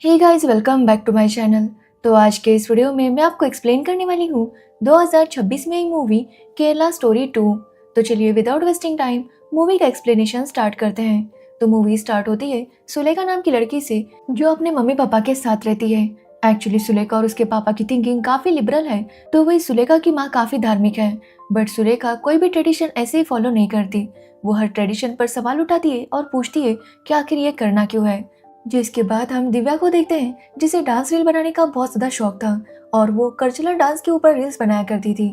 Hey guys, welcome back to my channel. तो आज के इस वीडियो में मैं आपको एक्सप्लेन करने वाली हूँ 2026 में आई मूवी केरला स्टोरी 2। तो चलिए विदाउट वेस्टिंग टाइम मूवी का एक्सप्लेनेशन स्टार्ट करते हैं। तो मूवी स्टार्ट होती है सुलेखा नाम की लड़की से जो अपने मम्मी पापा के साथ रहती है। एक्चुअली सुलेखा और उसके पापा की थिंकिंग काफी लिबरल है, तो वही सुलेखा की माँ काफी धार्मिक है। बट सुलेखा कोई भी ट्रेडिशन ऐसे ही फॉलो नहीं करती। वो हर ट्रेडिशन पर सवाल उठाती है और पूछती है कि आखिर ये करना क्यों है। जिसके बाद हम दिव्या को देखते हैं जिसे डांस रील बनाने का बहुत ज्यादा शौक था और वो कल्चरल डांस के ऊपर रील्स बनाया करती थी।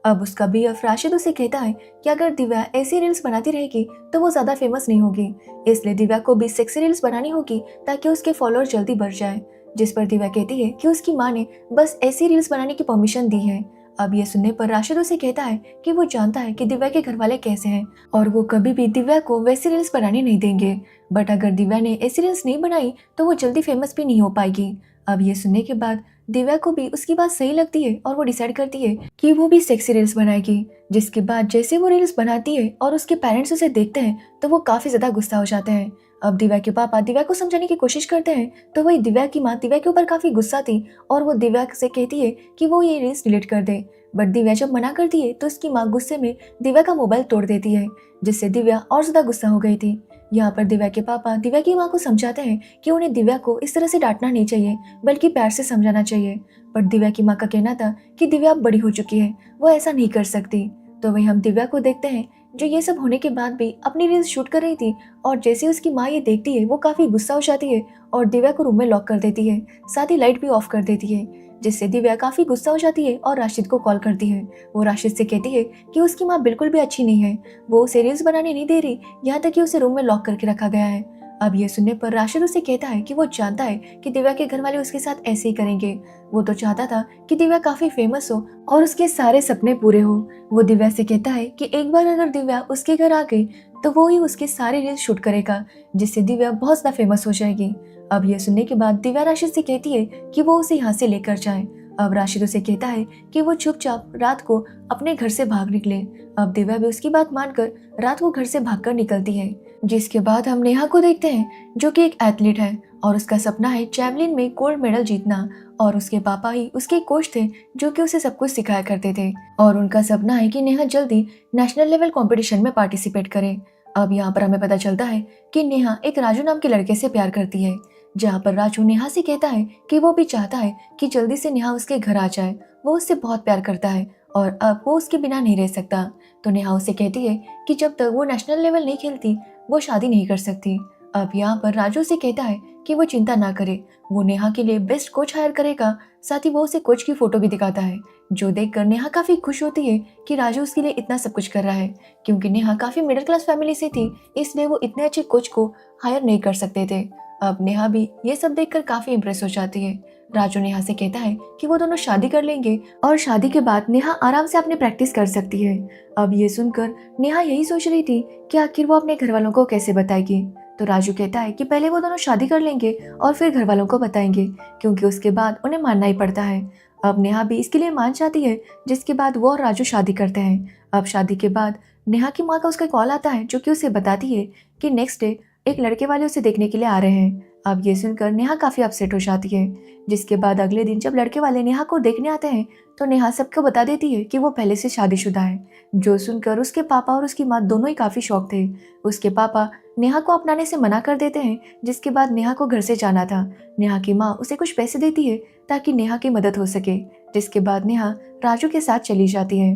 अब उसका बीएफ राशिद उसे कहता है कि अगर दिव्या ऐसी रील्स बनाती रहेगी तो वो ज्यादा फेमस नहीं होगी, इसलिए दिव्या को भी सेक्सी रील्स बनानी होगी ताकि उसके फॉलोअर जल्दी बढ़ जाए। जिस पर दिव्या कहती है कि उसकी माँ ने बस ऐसी रील्स बनाने की परमिशन दी है। अब ये सुनने पर राशिद उसे कहता है कि वो जानता है कि दिव्या के घर वाले कैसे हैं और वो कभी भी दिव्या को वैसी रील्स बनाने नहीं देंगे। बट अगर दिव्या ने ऐसी रील्स नहीं बनाई तो वो जल्दी फेमस भी नहीं हो पाएगी। अब ये सुनने के बाद दिव्या को भी उसकी बात सही लगती है और वो डिसाइड करती है कि वो भी सेक्सी रील्स बनाएगी। जिसके बाद जैसे वो रील्स बनाती है और उसके पेरेंट्स उसे देखते हैं तो वो काफी ज्यादा गुस्सा हो जाते हैं। अब दिव्या के पापा दिव्या को समझाने की कोशिश करते हैं तो वही दिव्या की माँ दिव्या के ऊपर काफी गुस्सा थी और वो दिव्या से कहती है कि वो ये रील्स डिलीट कर दे। बट दिव्या जब मना करती है तो उसकी माँ गुस्से में दिव्या का मोबाइल तोड़ देती है, जिससे दिव्या और ज्यादा गुस्सा हो गई थी। यहाँ पर दिव्या के पापा दिव्या की माँ को समझाते हैं कि उन्हें दिव्या को इस तरह से डांटना नहीं चाहिए बल्कि प्यार से समझाना चाहिए। बट दिव्या की माँ का कहना था कि दिव्या अब बड़ी हो चुकी है, वो ऐसा नहीं कर सकती। तो वही हम दिव्या को देखते हैं जो ये सब होने के बाद भी अपनी रील्स शूट कर रही थी और जैसे उसकी माँ ये देखती है वो काफी गुस्सा हो जाती है और दिव्या को रूम में लॉक कर देती है, साथ ही लाइट भी ऑफ कर देती है। जिससे दिव्या काफी गुस्सा हो जाती है और राशिद को कॉल करती है। वो राशिद से कहती है कि उसकी माँ बिल्कुल भी अच्छी नहीं है, वो उसे रील्स बनाने नहीं दे रही, यहाँ तक कि उसे रूम में लॉक करके रखा गया है। अब ये सुनने पर राशिद उसे कहता है कि वो जानता है कि दिव्या के घर वाले उसके साथ ऐसे ही करेंगे। वो तो चाहता था कि दिव्या काफी फेमस हो और उसके सारे सपने पूरे हो। वो दिव्या से कहता है कि एक बार अगर दिव्या उसके घर आ गई तो वो ही उसके सारे रील्स शूट करेगा, जिससे दिव्या बहुत ज्यादा फेमस हो जाएगी। अब यह सुनने के बाद दिव्या राशिद से कहती है कि वो उसे यहाँ से लेकर जाए। अब राशिद उसे कहता है कि वो चुपचाप रात को अपने घर से भाग निकले। अब दिव्या भी उसकी बात मानकर रात को घर से भागकर निकलती है। जिसके बाद हम नेहा को देखते हैं जो कि एक एथलीट है और उसका सपना है जैवलिन में गोल्ड मेडल जीतना और उसके पापा ही उसके कोच थे जो कि उसे सब कुछ सिखाया करते थे और उनका सपना है कि नेहा जल्दी नेशनल लेवल कंपटीशन में पार्टिसिपेट करे। अब यहाँ पर हमें पता चलता है कि नेहा एक राजू नाम के लड़के से प्यार करती है, जहाँ पर राजू नेहा से कहता है कि वो भी चाहता है कि जल्दी से नेहा उसके घर आ जाए। वो उससे बहुत प्यार करता है और अब वो उसके बिना नहीं रह सकता। तो नेहा उसे कहती है कि जब तक वो नेशनल लेवल नहीं खेलती वो शादी नहीं कर सकती। अब यहाँ पर राजू से कहता है कि वो चिंता ना करे, वो नेहा के लिए बेस्ट कोच हायर करेगा। साथ ही वो उसे कोच की फोटो भी दिखाता है, जो देखकर नेहा काफी खुश होती है कि राजू उसके लिए इतना सब कुछ कर रहा है। क्योंकि नेहा काफी मिडिल क्लास फैमिली से थी, इसलिए वो इतने अच्छे कोच को हायर नहीं कर सकते थे। अब नेहा भी ये सब देखकर काफी इम्प्रेस हो जाती है। राजू नेहा से कहता है कि वो दोनों शादी कर लेंगे और शादी के बाद नेहा आराम से अपनी प्रैक्टिस कर सकती है। अब ये सुनकर नेहा यही सोच रही थी कि आखिर वो अपने घर वालों को कैसे बताएगी। तो राजू कहता है कि पहले वो दोनों शादी कर लेंगे और फिर घर वालों को बताएंगे, क्योंकि उसके बाद उन्हें मानना ही पड़ता है। अब नेहा भी इसके लिए मान जाती है, जिसके बाद वो और राजू शादी करते हैं। अब शादी के बाद नेहा की माँ का उसका कॉल आता है जो कि उसे बताती है कि नेक्स्ट डे एक लड़के वाले उसे देखने के लिए आ रहे हैं। अब ये सुनकर नेहा काफी अपसेट हो जाती है। जिसके बाद अगले दिन जब लड़के वाले नेहा को देखने आते हैं तो नेहा सबको बता देती है कि वो पहले से शादीशुदा है, जो सुनकर उसके पापा और उसकी माँ दोनों ही काफी शॉक थे। उसके पापा नेहा को अपनाने से मना कर देते हैं, जिसके बाद नेहा को घर से जाना था। नेहा की माँ उसे कुछ पैसे देती है ताकि नेहा की मदद हो सके, जिसके बाद नेहा राजू के साथ चली जाती है।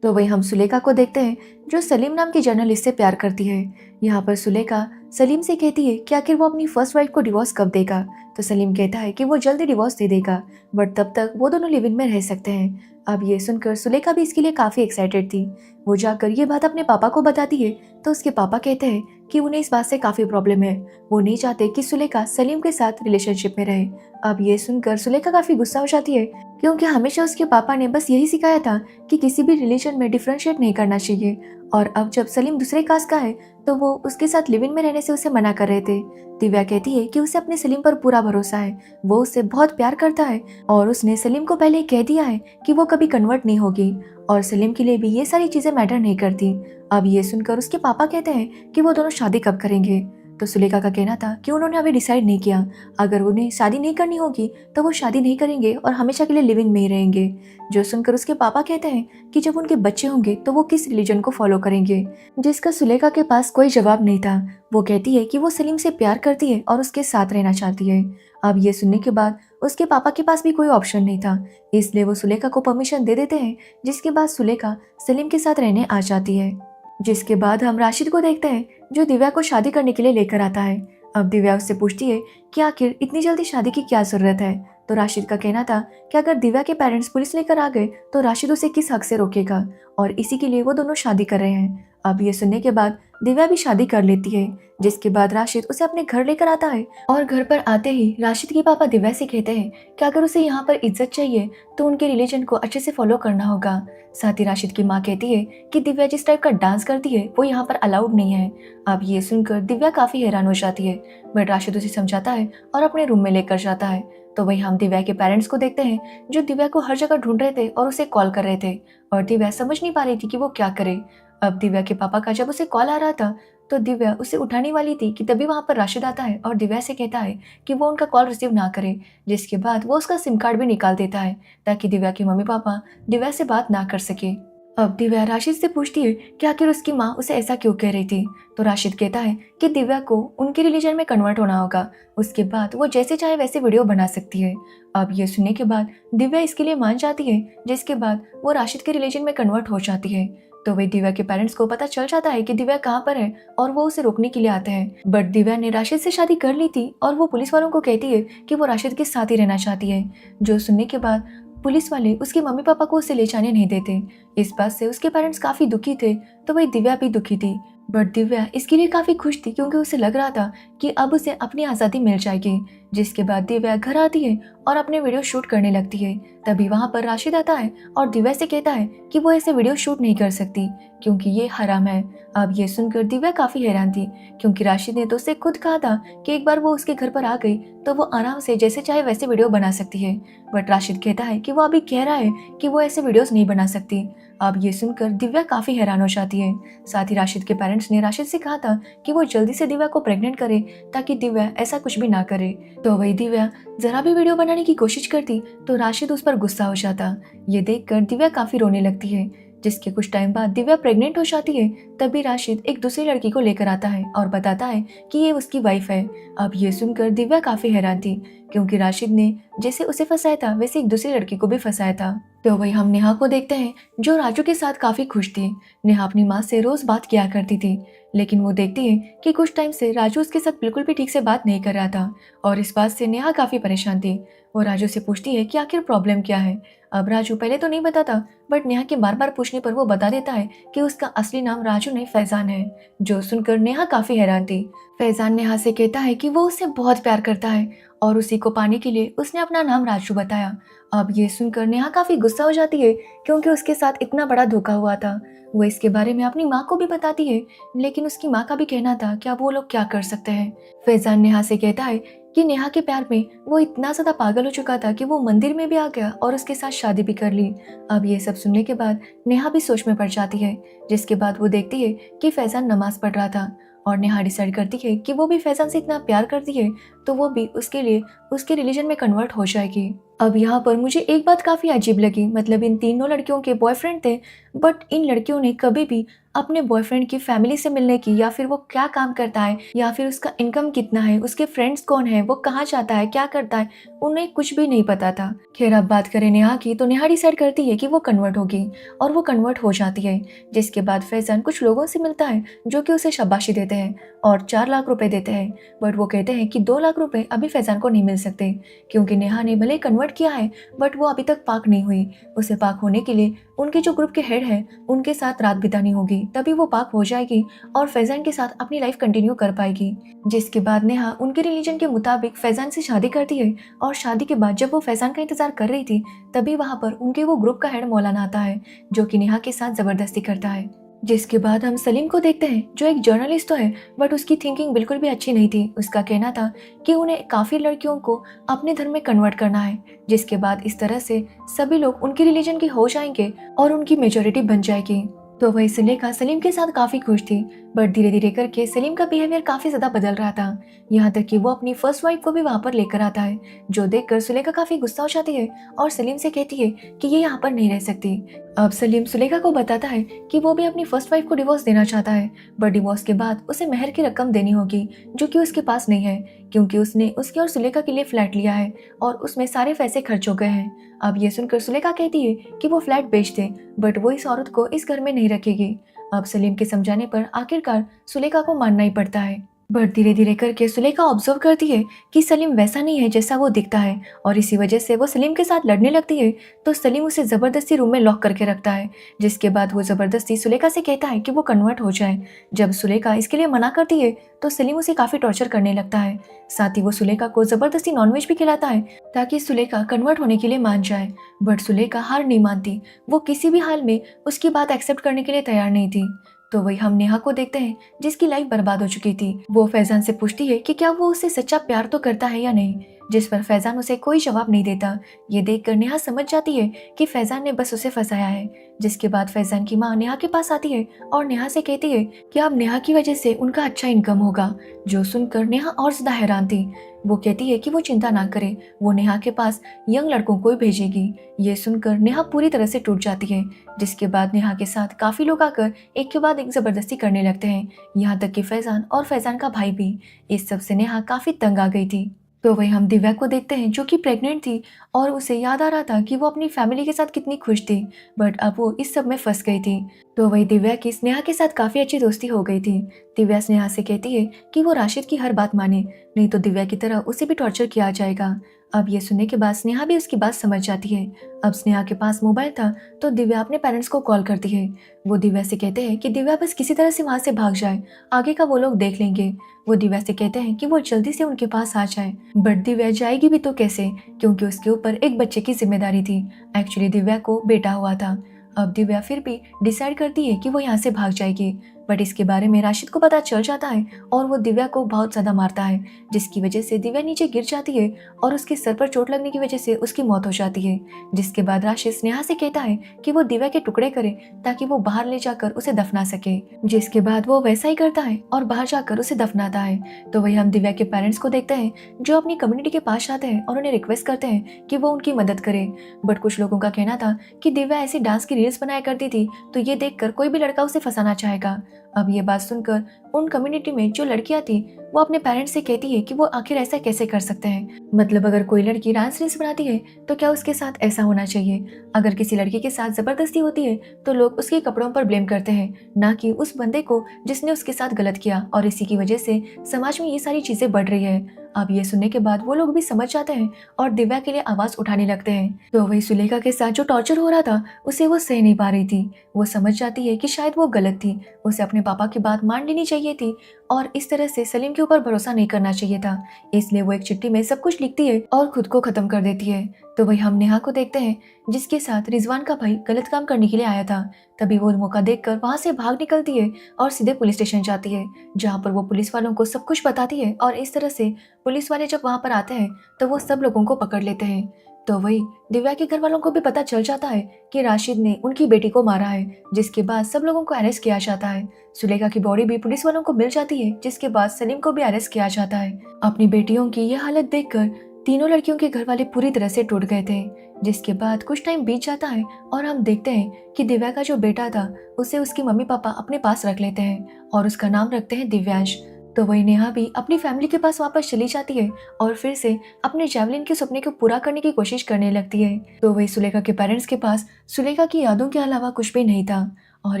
तो वही हम सुलेखा को देखते हैं जो सलीम नाम की जर्नलिस्ट से प्यार करती है। यहाँ पर सुलेखा सलीम से कहती है कि आखिर वो अपनी फर्स्ट वाइफ को डिवोर्स कब देगा। तो सलीम कहता है कि वो जल्दी डिवोर्स दे देगा, बट तब तक वो दोनों लिव इन में रह सकते हैं। अब ये सुनकर सुलेखा भी इसके लिए काफी एक्साइटेड थी। वो जाकर ये बात अपने पापा को बताती है तो उसके पापा कहते हैं कि उन्हें इस बात से काफी प्रॉब्लम है, वो नहीं चाहते कि सुलेखा सलीम के साथ रिलेशनशिप में रहे। अब ये सुनकर सुलेखा काफी गुस्सा हो जाती है, क्योंकि हमेशा उसके पापा ने बस यही सिखाया था कि किसी भी रिलेशन में डिफरेंशिएट नहीं करना चाहिए, और अब जब सलीम दूसरे कास्ट का है तो वो उसके साथ लिव इन में रहने से उसे मना कर रहे थे। दिव्या कहती है कि उसे अपने सलीम पर पूरा भरोसा है, वो उससे बहुत प्यार करता है और उसने सलीम को पहले कह दिया है कि वो कभी कन्वर्ट नहीं होगी और सलीम के लिए भी ये सारी चीजें मैटर नहीं करती। अब ये सुनकर उसके पापा कहते हैं कि वो दोनों शादी कब करेंगे। तो सुलेखा का कहना था कि उन्होंने अभी डिसाइड नहीं किया, अगर उन्हें शादी नहीं करनी होगी तो वो शादी नहीं करेंगे और हमेशा के लिए लिविंग में ही रहेंगे। जो सुनकर उसके पापा कहते हैं कि जब उनके बच्चे होंगे तो वो किस रिलीजन को फॉलो करेंगे, जिसका सुलेखा के पास कोई जवाब नहीं था। वो कहती है कि वो सलीम से प्यार करती है और उसके साथ रहना चाहती है। अब ये सुनने के बाद उसके पापा के पास भी कोई ऑप्शन नहीं था, इसलिए वो सुलेखा को परमिशन दे देते हैं, जिसके बाद सुलेखा सलीम के साथ रहने आ जाती है। जिसके बाद हम राशिद को देखते हैं जो दिव्या को शादी करने के लिए लेकर आता है। अब दिव्या उससे पूछती है कि आखिर इतनी जल्दी शादी की क्या जरूरत है। तो राशिद का कहना था कि अगर दिव्या के पेरेंट्स पुलिस लेकर आ गए तो राशिद उसे किस हक से रोकेगा, और इसी के लिए वो दोनों शादी कर रहे हैं। अब ये सुनने के बाद दिव्या भी शादी कर लेती है, जिसके बाद राशिद उसे अपने घर लेकर आता है। और घर पर आते ही राशिद के पापा दिव्या से कहते हैं कि अगर उसे यहाँ पर इज्जत चाहिए तो उनके रिलीजन को अच्छे से फॉलो करना होगा। साथ ही राशिद की माँ कहती है कि दिव्या जिस टाइप का डांस करती है वो यहाँ पर अलाउड नहीं है। अब ये सुनकर दिव्या काफी हैरान हो जाती है, बट राशिद उसे समझाता है और अपने रूम में लेकर जाता है। तो वही हम दिव्या के पेरेंट्स को देखते हैं जो दिव्या को हर जगह ढूंढ रहे थे और उसे कॉल कर रहे थे, और दिव्या समझ नहीं पा रही थी कि वो क्या करे। अब दिव्या के पापा का जब उसे कॉल आ रहा था तो दिव्या उसे उठाने वाली थी कि तभी वहां पर राशिद आता है और दिव्या से कहता है कि वो उनका कॉल रिसीव ना करे, जिसके बाद वो उसका सिम कार्ड भी निकाल देता है ताकि दिव्या के मम्मी पापा दिव्या से बात ना कर सके। अब दिव्या राशिद से पूछती है कि आखिर उसकी माँ उसे ऐसा क्यों कह रही थी। तो राशिद कहता है कि दिव्या को उनके रिलीजन में कन्वर्ट होना होगा, उसके बाद वो जैसे चाहे वैसे वीडियो बना सकती है। अब ये सुनने के बाद दिव्या इसके लिए मान जाती है, जिसके बाद वो राशिद के रिलीजन में कन्वर्ट हो जाती है। तो वही दिव्या के पेरेंट्स को पता चल जाता है कि दिव्या कहाँ पर है और वो उसे रोकने के लिए आते हैं, बट दिव्या ने राशिद से शादी कर ली थी और वो पुलिस वालों को कहती है कि वो राशिद के साथ ही रहना चाहती है। जो सुनने के बाद पुलिस वाले उसके मम्मी पापा को उसे ले जाने नहीं देते। इस बात से उसके पेरेंट्स काफी दुखी थे, तो वही दिव्या भी दुखी थी, बट दिव्या इसके लिए काफी खुश थी क्योंकि उसे लग रहा था कि अब उसे अपनी आज़ादी मिल जाएगी। जिसके बाद दिव्या घर आती है और अपने वीडियो शूट करने लगती है। तभी वहां पर राशिद आता है और दिव्या से कहता है कि वो ऐसे वीडियो शूट नहीं कर सकती क्योंकि ये हराम है। अब ये सुनकर दिव्या काफी हैरान थी क्योंकि राशिद ने तो उसे खुद कहा था कि एक बार वो उसके घर पर आ गई तो वो आराम से जैसे चाहे वैसे वीडियो बना सकती है, बट राशिद कहता है कि वो अभी कह रहा है कि वो ऐसे वीडियोस नहीं बना सकती। अब ये सुनकर दिव्या काफी हैरान हो जाती है। साथ ही राशिद के पेरेंट्स ने राशिद से कहा था कि वो जल्दी से दिव्या को प्रेग्नेंट करे ताकि दिव्या ऐसा कुछ भी ना करे। तो वही दिव्या जरा भी वीडियो बनाने की कोशिश करती तो राशिद उस पर गुस्सा हो जाता। ये देखकर दिव्या काफी रोने लगती है। जिसके कुछ टाइम बाद दिव्या प्रेग्नेंट हो जाती है। तभी राशिद एक दूसरी लड़की को लेकर आता है और बताता है कि ये उसकी वाइफ है। अब ये सुनकर दिव्या काफी हैरान थी क्योंकि राशिद ने जैसे उसे फंसाया था वैसे एक दूसरी लड़की को भी फंसाया था। तो वही हम नेहा को देखते हैं जो राजू के साथ काफी खुश थी। नेहा अपनी माँ से रोज बात किया करती थी, लेकिन वो देखती है कि कुछ टाइम से राजू उसके साथ बिल्कुल भी ठीक से बात नहीं कर रहा था और इस बात से नेहा काफी परेशान थी। वो राजू से पूछती है कि आखिर प्रॉब्लम क्या है। अब राजू पहले तो नहीं बताता, बट नेहा के बार बार पूछने पर वो बता देता है कि उसका असली नाम राजू नहीं फैजान है। जो सुनकर नेहा काफी हैरान थी। फैजान नेहा से कहता है कि वो उससे बहुत प्यार करता है और उसी को पाने के लिए उसने अपना नाम राजू बताया। अब ये सुनकर नेहा काफी गुस्सा हो जाती है क्योंकि उसके साथ इतना बड़ा धोखा हुआ था। वो इसके बारे में अपनी माँ को भी बताती है, लेकिन उसकी माँ का भी कहना था कि अब वो लोग क्या कर सकते हैं। फैजान नेहा से कहता है कि नेहा के प्यार में वो इतना ज्यादा पागल हो चुका था कि वो मंदिर में भी आ गया और उसके साथ शादी भी कर ली। अब ये सब सुनने के बाद नेहा भी सोच में पड़ जाती है, जिसके बाद वो देखती है कि फैजान नमाज पढ़ रहा था और नेहा डिसाइड करती है कि वो भी फैजान से इतना प्यार करती है तो वो भी उसके लिए उसके रिलीजन में कन्वर्ट हो जाएगी। अब यहाँ पर मुझे एक बात काफी अजीब लगी, मतलब इन तीनों लड़कियों के बॉयफ्रेंड थे, बट इन लड़कियों ने कभी भी अपने बॉयफ्रेंड की फैमिली से मिलने की, या फिर वो क्या काम करता है, या फिर उसका इनकम कितना है, उसके फ्रेंड्स कौन है, वो कहाँ जाता है, क्या करता है, उन्हें कुछ भी नहीं पता था। खैर अब बात करें नेहा की, तो नेहा डिसाइड करती है कि वो कन्वर्ट होगी और वो कन्वर्ट हो जाती है। जिसके बाद फैजान कुछ लोगों से मिलता है जो कि उसे शाबाशी देते हैं और 4 लाख रुपए देते हैं, बट वो कहते हैं कि 2 लाख रुपए अभी फैजान को नहीं मिल सकते क्योंकि नेहा ने भले कन्वर्ट किया है बट वो अभी तक पाक नहीं हुई। उसे पाक होने के लिए उनके जो ग्रुप के हेड हैं उनके साथ रात बितानी होगी, तभी वो पाक हो जाएगी और फैजान के साथ अपनी लाइफ कंटिन्यू कर पाएगी। जिसके बाद नेहा उनके रिलीजन के मुताबिक फैजान से शादी करती है और शादी के बाद जब वो फैजान का इंतजार कर रही थी तभी वहां पर उनके वो ग्रुप का हेड मौलाना आता है जो कि नेहा के साथ जबरदस्ती करता है। जिसके बाद हम सलीम को देखते हैं जो एक जर्नलिस्ट तो है बट उसकी थिंकिंग बिल्कुल भी अच्छी नहीं थी। उसका कहना था कि उन्हें काफी लड़कियों को अपने धर्म में कन्वर्ट करना है, जिसके बाद इस तरह से सभी लोग उनके रिलीजन के हो जाएंगे और उनकी मेजोरिटी बन जाएगी। तो वही सुलेखा सलीम के साथ काफी खुश थी, बट धीरे धीरे करके सलीम का बिहेवियर काफी ज्यादा बदल रहा था। यहाँ तक कि वो अपनी फर्स्ट वाइफ को भी वहां पर लेकर आता है, जो देखकर सुलेखा काफी गुस्सा हो जाती है और सलीम से कहती है कि ये यहाँ पर नहीं रह सकती। अब सलीम सुलेखा को बताता है कि वो भी अपनी फर्स्ट वाइफ को डिवोर्स देना चाहता है, बट डिवोर्स के बाद उसे मेहर की रकम देनी होगी, जो कि उसके पास नहीं है, क्योंकि उसने उसके और सुलेखा के लिए फ्लैट लिया है और उसमें सारे पैसे खर्च हो गए हैं। अब ये सुनकर सुलेखा कहती है कि वो फ्लैट बेच दे, बट वो इस औरत को इस घर में नहीं रखेगी। अब सलीम के समझाने पर आखिरकार सुलेखा को मानना ही पड़ता है। बट धीरे धीरे करके सुलेखा ऑब्जर्व करती है कि सलीम वैसा नहीं है जैसा वो दिखता है, और इसी वजह से वो सलीम के साथ लड़ने लगती है। तो सलीम उसे जबरदस्ती रूम में लॉक करके रखता है, जिसके बाद वो जबरदस्ती सुलेखा से कहता है कि वो कन्वर्ट हो जाए। जब सुलेखा इसके लिए मना करती है तो सलीम उसे काफी टॉर्चर करने लगता है। साथ ही वो सुलेखा को जबरदस्ती नॉनवेज भी खिलाता है ताकि सुलेखा कन्वर्ट होने के लिए मान जाए। बट सुलेखा हार नहीं मानती, वो किसी भी हाल में उसकी बात एक्सेप्ट करने के लिए तैयार नहीं थी। तो वही हम नेहा को देखते हैं, जिसकी लाइफ बर्बाद हो चुकी थी। वो फैजान से पूछती है कि क्या वो उससे सच्चा प्यार तो करता है या नहीं, जिस पर फैजान उसे कोई जवाब नहीं देता। ये देखकर नेहा समझ जाती है कि फैजान ने बस उसे फंसाया है। जिसके बाद फैजान की माँ नेहा के पास आती है और नेहा से कहती है कि अब नेहा की वजह से उनका अच्छा इनकम होगा, जो सुनकर नेहा और ज्यादा हैरान थी। वो कहती है कि वो चिंता ना करे, वो नेहा के पास यंग लड़कों को ही भेजेगी। ये सुनकर नेहा पूरी तरह से टूट जाती है। जिसके बाद नेहा के साथ काफी लोग आकर एक के बाद एक जबरदस्ती करने लगते हैं, यहाँ तक कि फैजान और फैजान का भाई भी। इस सब से नेहा काफी तंग आ गई थी। तो वही हम दिव्या को देखते हैं, जो कि प्रेग्नेंट थी और उसे याद आ रहा था कि वो अपनी फैमिली के साथ कितनी खुश थी, बट अब वो इस सब में फंस गई थी। तो वही दिव्या की स्नेहा के साथ काफी अच्छी दोस्ती हो गई थी। दिव्या स्नेहा से कहती है कि वो राशिद की हर बात माने, नहीं तो दिव्या की तरह उसे भी टॉर्चर किया जाएगा। अब ये सुनने के बाद स्नेहा भी उसकी बात समझ जाती है। अब स्नेहा के पास मोबाइल था तो दिव्या अपने पेरेंट्स को कॉल करती है। वो दिव्या से कहते हैं कि दिव्या बस किसी तरह से वहां से भाग जाए, आगे का वो लोग देख लेंगे। वो दिव्या से कहते हैं कि वो जल्दी से उनके पास आ जाए, बट दिव्या जाएगी भी तो कैसे, क्योंकि उसके ऊपर एक बच्चे की जिम्मेदारी थी। एक्चुअली दिव्या को बेटा हुआ था। अब दिव्या फिर भी डिसाइड करती है कि वो यहाँ से भाग जाएगी, बट इसके बारे में राशिद को पता चल जाता है और वो दिव्या को बहुत ज्यादा मारता है, जिसकी वजह से दिव्या नीचे गिर जाती है और उसके सर पर चोट लगने की वजह से उसकी मौत हो जाती है। जिसके बाद राशिद स्नेहा से कहता है कि वो दिव्या के टुकड़े करे ताकि वो बाहर ले जाकर उसे दफना सके। जिसके बाद वो वैसा ही करता है और बाहर जाकर उसे दफनाता है। तो वही हम दिव्या के पेरेंट्स को देखते हैं, जो अपनी कम्युनिटी के पास आते हैं और उन्हें रिक्वेस्ट करते हैं कि वो उनकी मदद करे। बट कुछ लोगों का कहना था कि दिव्या ऐसी डांस की रील्स बनाया करती थी, तो ये देखकर कोई भी लड़का उसे फंसाना चाहेगा। अब ये बात सुनकर उन कम्युनिटी में जो लड़कियां थी वो अपने पेरेंट्स से कहती है कि वो आखिर ऐसा कैसे कर सकते हैं, मतलब अगर कोई लड़की डांस रील्स बनाती है तो क्या उसके साथ ऐसा होना चाहिए। अगर किसी लड़की के साथ जबरदस्ती होती है तो लोग उसके कपड़ों पर ब्लेम करते हैं, ना कि उस बंदे को जिसने उसके साथ गलत किया, और इसी की वजह से समाज में ये सारी चीजें बढ़ रही है। अब ये सुनने के बाद वो लोग भी समझ जाते हैं और दिव्या के लिए आवाज उठाने लगते हैं। तो वही सुलेखा के साथ जो टॉर्चर हो रहा था उसे वो सह नहीं पा रही थी। वो समझ जाती है कि शायद वो गलत थी, उसे अपने पापा की बात मान लेनी चाहिए थी और इस तरह से सलीम के ऊपर भरोसा नहीं करना चाहिए था। इसलिए वो एक चिट्ठी में सब कुछ लिखती है और खुद को खत्म कर देती है। तो वही हम नेहा को देखते हैं, जिसके साथ रिजवान का भाई गलत काम करने के लिए आया था। तभी वो मौका देखकर वहां से भाग निकलती है और सीधे पुलिस स्टेशन जाती है, जहां पर वो पुलिस वालों को सब कुछ बताती है। और इस तरह से पुलिस वाले जब वहां पर आते हैं तो वो सब लोगों को पकड़ लेते हैं। तो वही दिव्या के घर वालों को भी पता चल जाता है कि राशिद ने उनकी बेटी को मारा है, जिसके बाद सब लोगों को अरेस्ट किया जाता है। सुलेखा की बॉडी भी पुलिस वालों को मिल जाती है, जिसके बाद सलीम को भी अरेस्ट किया जाता है। अपनी बेटियों की यह हालत देखकर तीनों लड़कियों के घर वाले पूरी तरह से टूट गए थे। जिसके बाद कुछ टाइम बीत जाता है और हम देखते हैं कि दिव्या का जो बेटा था उसे उसकी मम्मी पापा अपने पास रख लेते हैं और उसका नाम रखते हैं दिव्यांश। तो वही नेहा भी अपनी फैमिली के पास वापस चली जाती है और फिर से अपने जैवलिन के सपने को पूरा करने की कोशिश करने लगती है। तो वही सुलेखा के पेरेंट्स के पास सुलेखा की यादों के अलावा कुछ भी नहीं था। और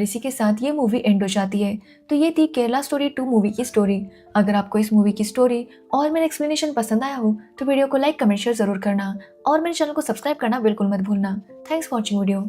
इसी के साथ ये मूवी एंड हो जाती है। तो ये थी केरला स्टोरी 2 मूवी की स्टोरी। अगर आपको इस मूवी की स्टोरी और मेरा एक्सप्लेनेशन पसंद आया हो तो वीडियो को लाइक कमेंट शेयर जरूर करना और मेरे चैनल को सब्सक्राइब करना बिल्कुल मत भूलना। Thanks for watching video.